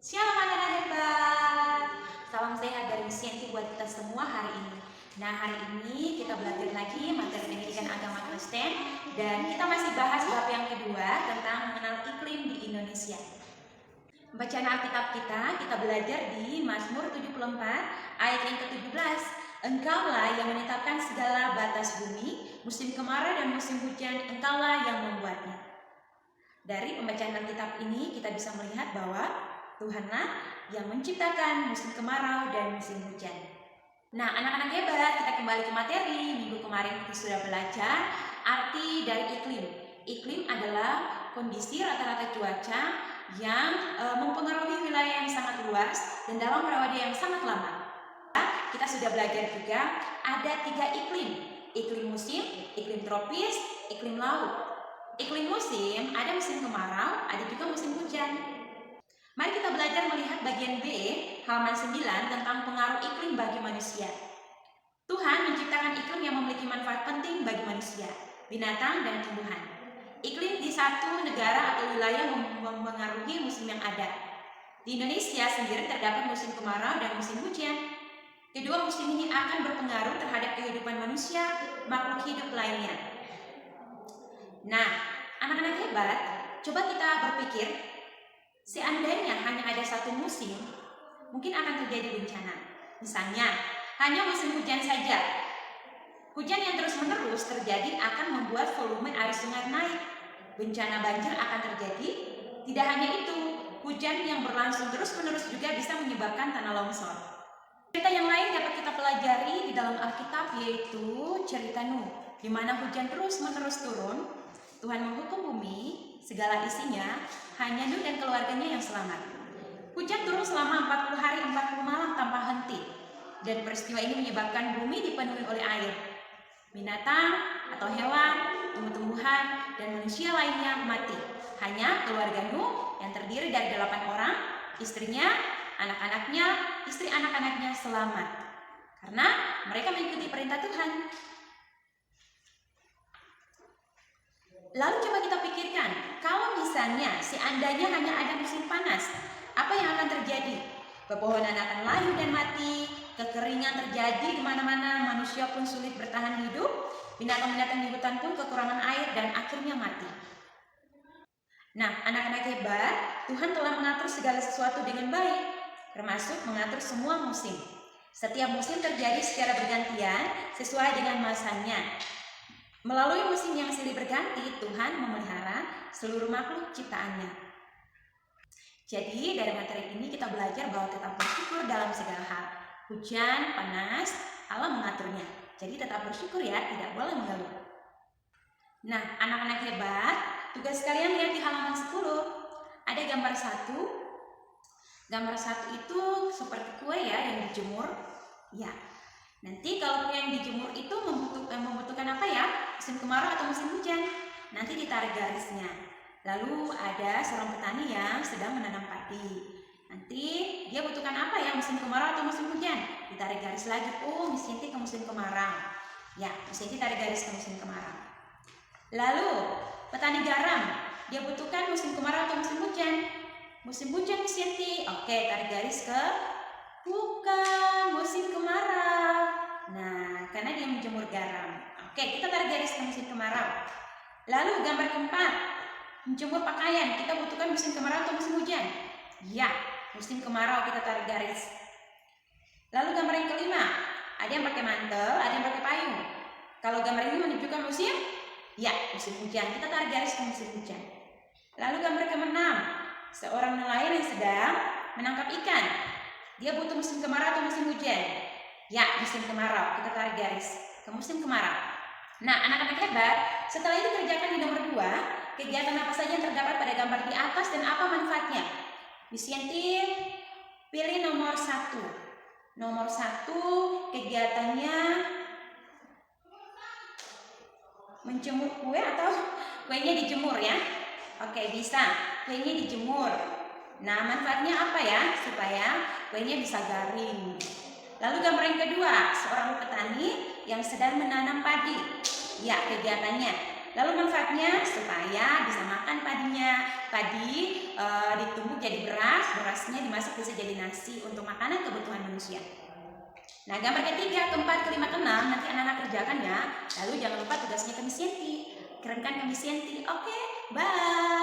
Shalom anak-anak hebat. Salam sehat dari Miss Yanti buat kita semua hari ini. Nah, hari ini kita belajar lagi materi pendidikan agama Kristen dan kita masih bahas bab yang kedua tentang mengenal iklim di Indonesia. Bacaan Alkitab kita belajar di Mazmur 74 ayat yang ke-17. Engkaulah yang menetapkan segala batas bumi, musim kemarau dan musim hujan, engkaulah yang membuatnya. Dari pembacaan Alkitab ini kita bisa melihat bahwa Tuhanlah yang menciptakan musim kemarau dan musim hujan. Nah, anak-anak hebat, kita kembali ke materi. Minggu kemarin kita sudah belajar arti dari iklim. Iklim adalah kondisi rata-rata cuaca yang mempengaruhi wilayah yang sangat luas dan dalam periode yang sangat lama. Kita sudah belajar juga ada 3 iklim. Iklim musim, iklim tropis, iklim laut. Iklim musim, ada musim kemarau, ada juga musim hujan. Mari kita belajar melihat bagian B, halaman 9 tentang pengaruh iklim bagi manusia. Tuhan menciptakan iklim yang memiliki manfaat penting bagi manusia, binatang, dan tumbuhan. Iklim di satu negara atau wilayah mempengaruhi musim yang ada. Di Indonesia sendiri terdapat musim kemarau dan musim hujan. Kedua musim ini akan berpengaruh terhadap kehidupan manusia, makhluk hidup lainnya. Nah, anak-anak hebat, coba kita berpikir, seandainya hanya ada satu musim, mungkin akan terjadi bencana. Misalnya, hanya musim hujan saja. Hujan yang terus-menerus terjadi akan membuat volume air sungai naik. Bencana banjir akan terjadi. Tidak hanya itu, hujan yang berlangsung terus-menerus juga bisa menyebabkan tanah longsor. Cerita yang lain dapat kita pelajari di dalam Alkitab, yaitu cerita Nuh, di mana hujan terus-menerus turun. Tuhan menghukum bumi, segala isinya, hanya Nuh dan keluarganya yang selamat. Hujan turun selama 40 hari 40 malam tanpa henti. Dan peristiwa ini menyebabkan bumi dipenuhi oleh air. Binatang atau hewan, tumbuh-tumbuhan, dan manusia lainnya mati. Hanya keluarga Nuh yang terdiri dari 8 orang, istrinya, anak-anaknya, istri anak-anaknya selamat. Karena mereka mengikuti perintah Tuhan. Lalu coba kita pikirkan, kalau misalnya seandainya hanya ada musim panas, apa yang akan terjadi? Pepohonan akan layu dan mati, kekeringan terjadi di mana-mana, manusia pun sulit bertahan hidup, binatang-binatang di hutan pun kekurangan air dan akhirnya mati. Nah, anak-anak hebat, Tuhan telah mengatur segala sesuatu dengan baik, termasuk mengatur semua musim. Setiap musim terjadi secara bergantian sesuai dengan masanya. Melalui musim yang silih berganti, Tuhan memelihara seluruh makhluk ciptaannya. Jadi dari materi ini kita belajar bahwa tetap bersyukur dalam segala hal. Hujan, panas, Allah mengaturnya. Jadi tetap bersyukur ya, tidak boleh mengeluh. Nah, anak-anak hebat, tugas kalian lihat di halaman 10. Ada gambar 1. Gambar 1 itu seperti kue ya yang dijemur. Ya. Nanti kalau kue yang dijemur itu membutuhkan apa ya? Musim kemarau atau musim hujan? Nanti ditarik garisnya. Lalu ada seorang petani yang sedang menanam padi. Nanti dia butuhkan apa ya? Musim kemarau atau musim hujan? Ditarik garis lagi. Oh, Miss Yanti ke musim kemarau. Ya, Miss Yanti tarik garis ke musim kemarau. Lalu petani garam, dia butuhkan musim kemarau atau musim hujan? Musim hujan, Miss Yanti. Oke, tarik garis ke bukan musim kemarau. Nah, karena dia menjemur garam. Oke, kita tarik garis ke musim kemarau. Lalu gambar keempat, menjemur pakaian. Kita butuhkan musim kemarau atau musim hujan? Ya, musim kemarau, kita tarik garis. Lalu gambar yang kelima, ada yang pakai mantel, ada yang pakai payung. Kalau gambar ini menunjukkan musim? Ya, musim hujan. Kita tarik garis ke musim hujan. Lalu gambar ke-6, seorang nelayan yang sedang menangkap ikan. Dia butuh musim kemarau atau musim hujan? Ya, musim kemarau. Kita tarik garis ke musim kemarau. Nah, anak-anak hebat, setelah itu kerjakan di nomor 2, kegiatan apa saja yang terdapat pada gambar di atas dan apa manfaatnya? Miss Yanti pilih nomor 1. Nomor 1 kegiatannya menjemur kue atau kuenya dijemur ya? Oke, bisa. Kuenya dijemur. Nah, manfaatnya apa ya? Supaya kuenya bisa garing. Lalu gambar yang kedua, seorang petani yang sedang menanam padi. Ya, kegiatannya. Lalu manfaatnya supaya bisa makan padinya. Padi ditumbuk jadi beras nanasnya dimasak bisa jadi nasi untuk makanan kebutuhan manusia. Nah, gambar ketiga, keempat, kelima, keenam nanti anak-anak kerjakan ya. Lalu jangan lupa tugasnya ke Miss Yenti. Kirimkan ke Miss Yenti. Oke, bye.